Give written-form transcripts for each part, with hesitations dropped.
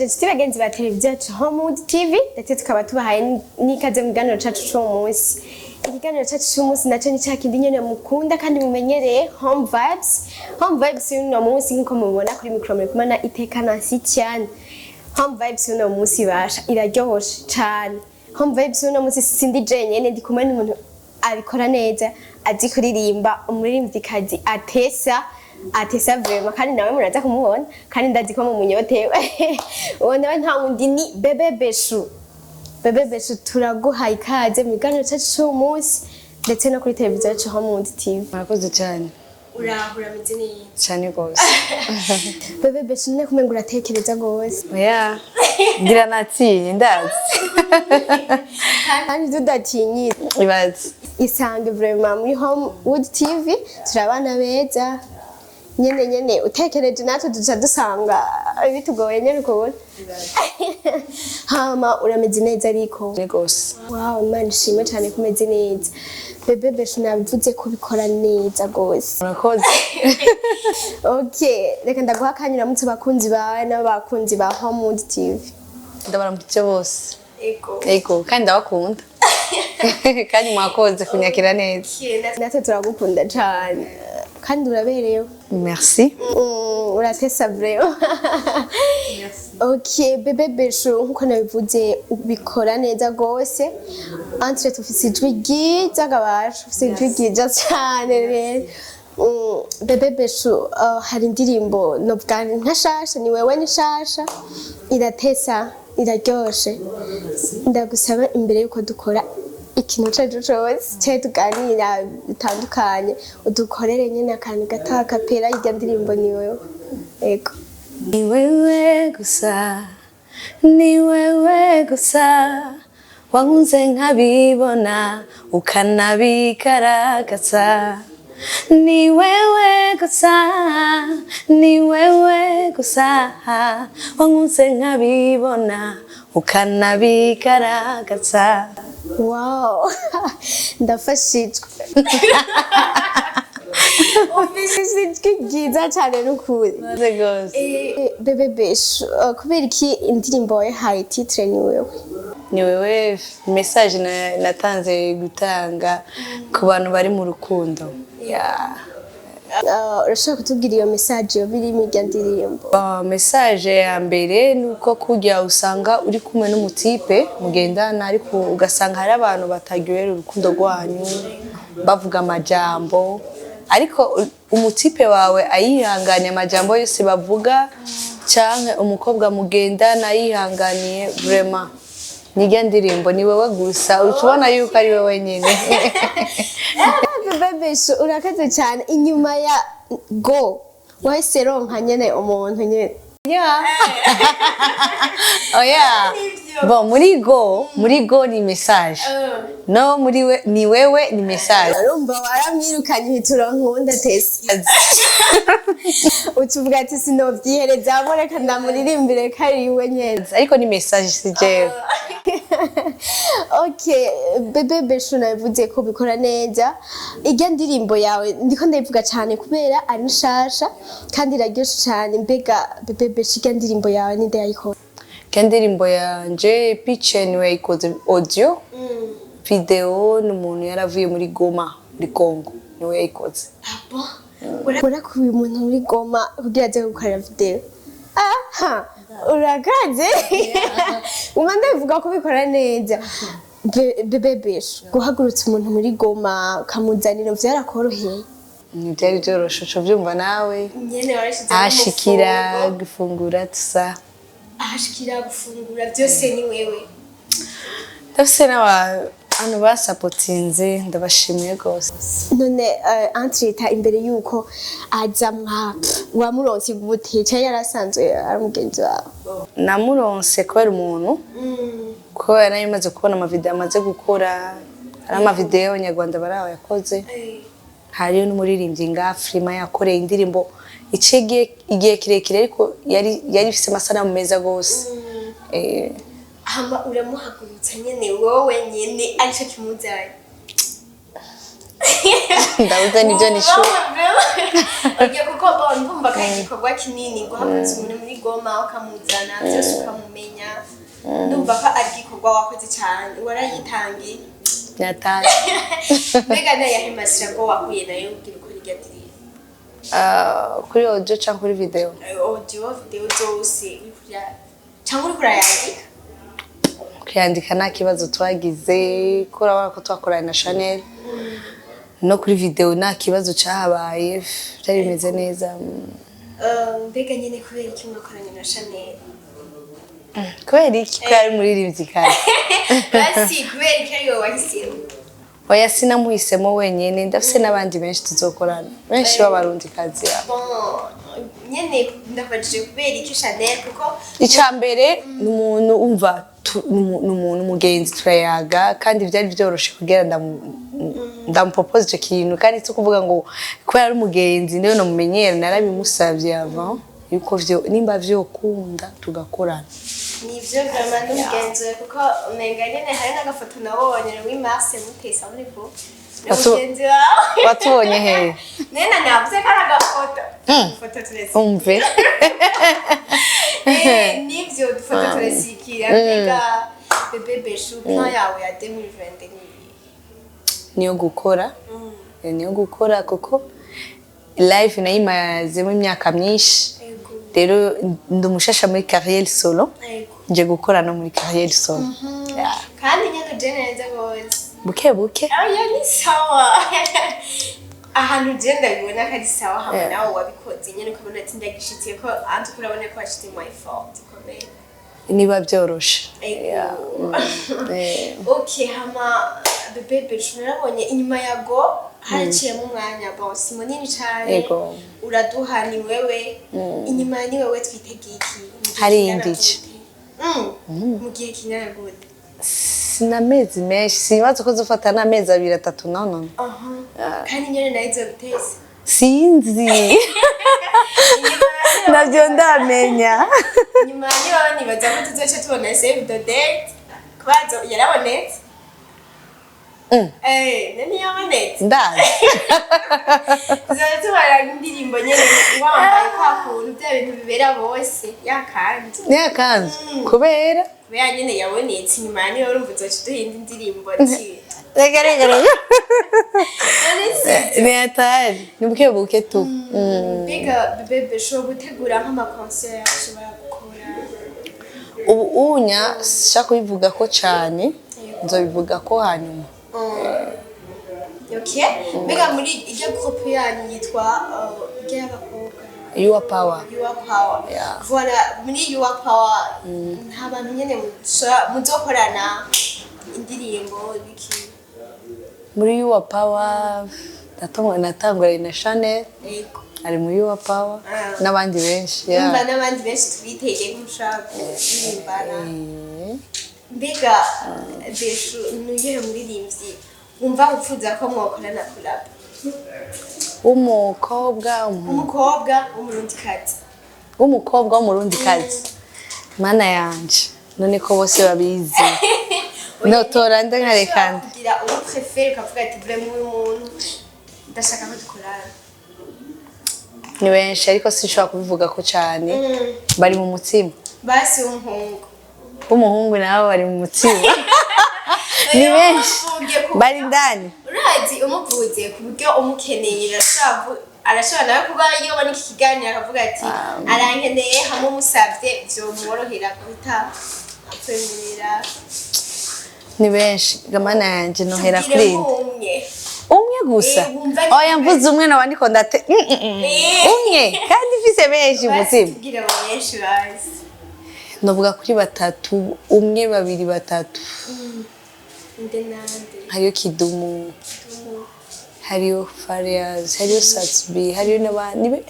Ndabaramukije bagenzi ba televiziyo yacu Homewood TV ndetse tukaba tubahaye n'ikaze mu kiganiro cacu c'umunsi. Ikiganiro cacu c'umunsi naco ni ca kindi nyene mukunda kandi mumenyereye Home Vibes. Home Vibes y'uno munsi nkuko mubibona kuri micro muri kumana Iteka Nancy cyane. Home Vibes y'uno munsi basha iraryoshe cyane. Home Vibes y'uno munsi sindi jenyene ndi kumwe n'umuntu abikora neza azi kuririmba umuririmvyikazi atesa vrema kandi nawe muraza kumubona kandi ndazi ko mumunyotewe. Uwo nawe nta wundi ni Bechou. Bechou turaguhaye ikaze mu kiganiro cyacu c'umunsi ndetse no kuri televiziyo yacu Homewood TV. Murakoze cyane. Urameze neza cyane gose. Bechou ne kumenga uratekereza gose. Oya. Gira natinye ndazi. Kandi tudatinye. Ibaze. Isange vrema muri Homewood TV turabana beza. Nyene utekereje natwe duca dusanga bitugoye nyene kubona. Hama urameze neza ariko. Negose. Wow, Imana ishimwe cyane kumeze neza. Bechou nabivuze ko bikora neza gose. Murakoze. Okay, reka ndaguha akanyura mutse bakunzi bawe n'abakunzi ba Homewood TV. Ndabaramukije bose. Ego, kandi ndabakunda. Kandi mwakoze kunyakira neza. Natwe turagukunda cyane. Kandi urabereyeho. Merci. Uratesa vreo. Okay, Bechou nkuko nabivuze ubikora neza gose. Entre tufise ijwi ryiza gabasha, ufise ijwi ryiza cyane rero. Bechou hari indirimbo novuga nkashasha ni wewe ni shasha iratesa iraryoshe. Ndagusaba imbere yuko dukora ikintu cyacu cyose cyo tuganira bitandukanye udukorere nyine akantu gataka pera irya ndirimbo ni wewe. Ego. Ni wewe gusa wankunze nkabibona ukanabigaragaza. Ni wewe gusa wankunze nkabibona ukanabigaragaza. Wow. Ndafashijwe. Ufise ijwi ryiza cyane n'ukuri. Bechou kubera iki indirimbo yahaye titre ni wewe? Ni wewe message natanze gutanga ku bantu bari mu rukundo. Urashaka kutubwira iyo message yo biri mu ndirimbo? Message ya mbere nuko kujya usanga uri kumwe n'umutipe mugendana ariko ugasanga hari abantu batagirera urukundo rwanyu bavuga amajambo ariko umutipe wawe ayihanganye amajambo yose bavuga canke umukobwa mugendana ayihanganiye vraiment nijya ndirimbo ni wewe gusa utubona yuko ari wewe nyine. Bechou urakaze cyane inyuma ya go wahise ronka nyene umuntu nyene. Oh yeah. Bon muri go ni message. No muri we ni wewe ni message. Urumva waramwirukanye hituronkunda tese. Utuvuga ati sinovyihereza boreka ndamuririmbire kari we nyene. Ariko ni message sije. Okay, Bechou navuze ko bikora neza. Irya ndirimbo yawe ndiko ndayivuga cyane kubera ari nshasha kandi iraryoshe cyane. Mbega Bechou irya ndirimbo yawe ni ndayikora? Kendirimbo yanje pitch niwe ikoze audio. Video n'umuntu yaravuye muri Goma muri Congo niwe yayikoze. Ura ku umuntu muri Goma kugira aje gukora video. Aha, uragaze. Umanda bivuga ko bikora neza. Bechou guhagurutsa umuntu muri Goma kamuzanira vyarakoroheye. Byari byoroshe cyo byumva nawe. Nyene warashize ashikira gufungura tusa. Ashikira gufungura byose ni wewe. Ndafise n'abantu basapotinze ndabashimiye gose. None entreta imbere yuko aza wamuronse gute cyari yarasanzwe aramugenzi wawe? Namuronse kubera umuntu. Ko yari imaze kubona amavideo amaze gukora ari amavideo nyarwanda baraho yakoze. Hariyo n'umuririmbyi ngafrima yakoreye indirimbo icege igihe kirekire ariko yari ifise amasanamu meza gose. Hamba uramuhagurutsa nyene wowe nyene arico kimuzanye. ndabuze nibyo nishu ogiye kuko ndumva ko igikorwa kinini guhagaze umuntu muri Goma ukamuzana byose ukamumenya ndumva ko ari igikorwa wakoze cyane warayitangiye nyataye mbega nayo yahimasira ko wahuye nayo ugira ukora irya ndirimbo kuri audio cyangwa kuri video video zose bikurya cyangwa uri kurayandika kuyandika nta kibazo twagize kurabona ko twakoranye na Chanel no kuri video nta kibazo cyahabaye byari bimeze neza mbega nyine kubera iki mwakoranye na Chanel kubera iki ko yari muririmbyi kandi basi kubera iki ariwe wahisemo oya sinamuhisemo wenyine ndafise n'abandi benshi tuzokorana benshi b'abarundi kazi yabo nyene ndafashije kubera iki Chanel kuko icambere n'umuntu umva n'umuntu mugenzi turayaga kandi byari byoroshe kugira ndamupropose icyo kintu kandi cyo kuvuga ngo kubera ari umugenzi niyo namumenyera narabimusavye avant yuko nimba vyokunda tugakorana nivyo vraiment n'umugenzi kuko umenga nyene hari n'agafoto nabonye w'Imars mutesa muri ko umugenzi wawe watubonye he nena navuze ko ari agafoto foto turesi umve nivyo dufoto turesikira mbega bebe Bechou plan yawe ya 2020 niyo gukora kuko live nayimazemo imyaka myinshi rero ndumushasha muri carrière solo nje gukora no muri carrière solo kandi nyene jeneza gose buke ya ni sawa ahantu genda bibona ko ari sawa hamwe nawe wabikoze nyene ukabona ati ndagishitse ko antu kurabona ko ashite my fault komeye niba byoroshe okay hama bebe Bechou narabonye inyuma yago haraciyemo umwanya boss munini cyane uraduha ni wewe inyuma ni wewe twitegeye iki hari indici mu gihe kinyana gute sinamezi menshi sibazo ko zofata n'amezi 2-3 no kandi nyene nayizo bitese sinzi navyo ndamenya nyuma ni baba nibaza ko tuzoca tubona save the date kwazo yarabonetse nani yabonetse ndazi tubara indirimbo nyene wambaye kwa kuntu bya bintu bibera bose yakanze kubera nyene yabonetse nyuma ni urumva uzoca duhinda indirimbo ki rega ni atari nibuke tu mbega bebe Bechou gutegura nk'amakoncert ashobora gukora ubu unya shaka kubivuga ko cyane nzobivuga ko hanyuma okay mbega muri iryo groupe yanyu yitwa y'abakobwa Your Power voilà muri Your Power nta bantu nyene muzokorana indirimbo biki muri Your Power natangwa na Chanel ari muri Your Power n'abandi benshi n'abandi benshi twiteye nk'ushaka kurimbana mbega Bechou nuye muririmbyi umva upfuza ko mwakorana collab umukobwa w'umurundikazi mana yanje none ko bose babizi notora ndangarekanda kugira uwo préfère kavuga ati vraiment umuntu ndashaka ko dukorana ni benshi ariko sinshobora kubivuga ko cyane bari mu mutima basi umuhungu nabo bari mu mutima ni benshi bari ndani urazi umuvuze ku buryo umukeneye arashobora nawe kuba iyo bani iki kiganiro akavuga ati arankeneye hamwe umusabye byo mworohera guhita akwemerera ni benshi gamana yanje nohera kuri umwe gusa oya mvuze umwe nabandi ko ndate umwe kandi mfise benshi umutima kugira benshi bazi novuga kuri 3 umwe 2 3 hariyo Kidumu hariyo Farias hariyo Satsby hariyo n'abandi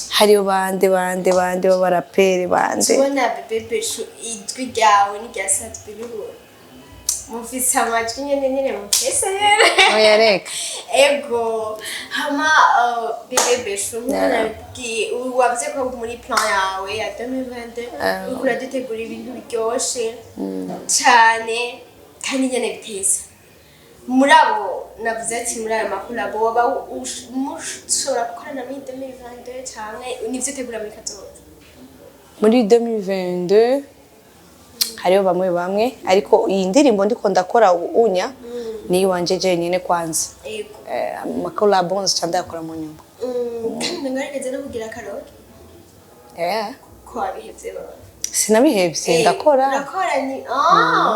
hariyo bande b'abaraperi bande tubona bebe Bechou idwi ryawe ni rya Satsby bihura mufise amajwi nyene mutese rero oya reka ego hama bebe Bechou nabwiye wavuze ko muri plan yawe ya 2020 ukura dutegura ibintu biryoshe cyane kandi nyene biteza murabo navuze ati muri aya makolabo waba mushobora gukorana muri 2022 cyane nivyo tegura muri kazoza muri 2022 hariho bamwe ariko iyi ndirimbo ndiko ndakora unya ni wanje jenyine kwanza makolabo nzicanda yakora mu nyuma ngaragaze no kugira karaoke ko abihevye baba sinabihevye ndakora ni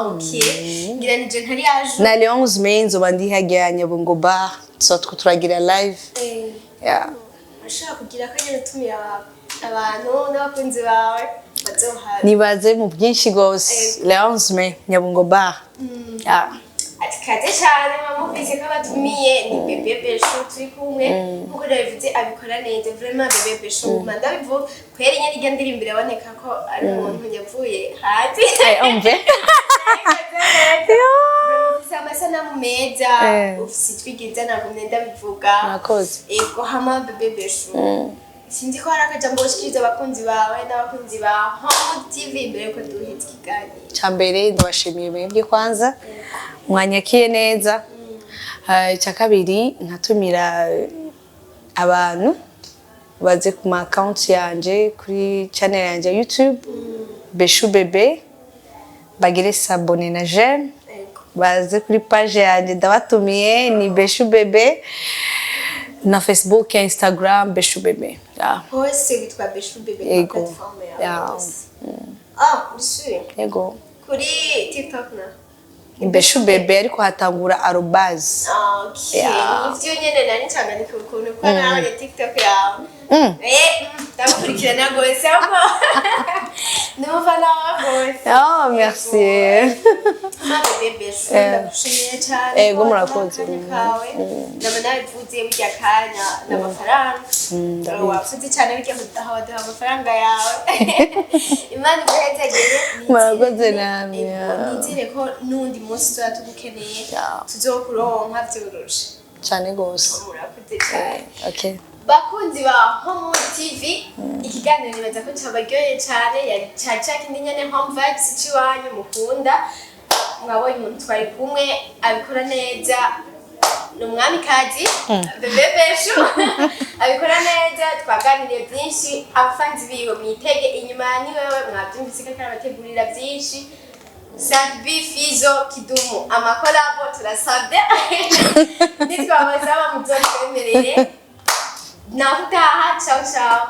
okay ngira nije ntari yaje na le 11 mai nzoba ndihagiranye bungo bar sotwe turagira live ashaka kugira kanye tumira abantu n'abakunzi bawe bazohara nibaze mu byinshi gose le 11 mai nyabungo bar ati kaze cyane mamufise ko batumiye ni bebe Bechou turi kumwe kuko ndabivuze abikora neza vraiment bebe Bechou mandabivu kweri nyari gya ndirimbira aboneka ko ari umuntu yavuye hati umve amasanamu meza ufise twigiza nagumye ndabivuga nakoze ego hama bebe Bechou sinzi ko harakaja mboshikiriza abakunzi bawe n'abakunzi ba Homewood TV mbere ko duhita ikiganiro cyambere ndabashimiye mwebwe kwanza mwanyakiye neza cya kabiri nkatumira abantu baze ku ma account yanje kuri channel yanje YouTube Bechou bebe bagire s'abonner na j'aime baze kuri page yanje ndabatumiye ni Bechou bebe na Facebook ya Instagram Bechou bebe hose witwa Bechou bebe kwa platform yawe monsieur yego kuri TikTok na Bechou bebe ariko hatangura arobase ivyo nyene nani cyanganyika ukuntu kwa nawe TikTok yawe ndagukurikirana gose ako ndumufana gose merci ma bebe Bechou ndagushimiye cyane ego murakoze kawe ndabona bivuze burya kanya n'amafaranga wafuze cyane bijya kudaha amafaranga yawe imana ibahetegere murakoze namwe nizere ko nundi munsi tuzagukeneye tuzokuronka byoroshe cyane gose murakoze cyane okay bakunzi ba Homewood TV ikiganiro nibaza ko cyabaryoye cyane yari cyakindi nyene home vibes ciwanyu mukunda mwabonye umuntu twari kumwe abikora neza n'umwami KAZI bebe Bechou abikora neza twaganiriye byinshi abafanzi biwe mwitege inyuma ni wewe mwabyumvise ko arabategurira byinshi Sabi Fizo Kidumu amakolabo turasabye nitwabazaba mu byo twemereye naho utaha ciao ciao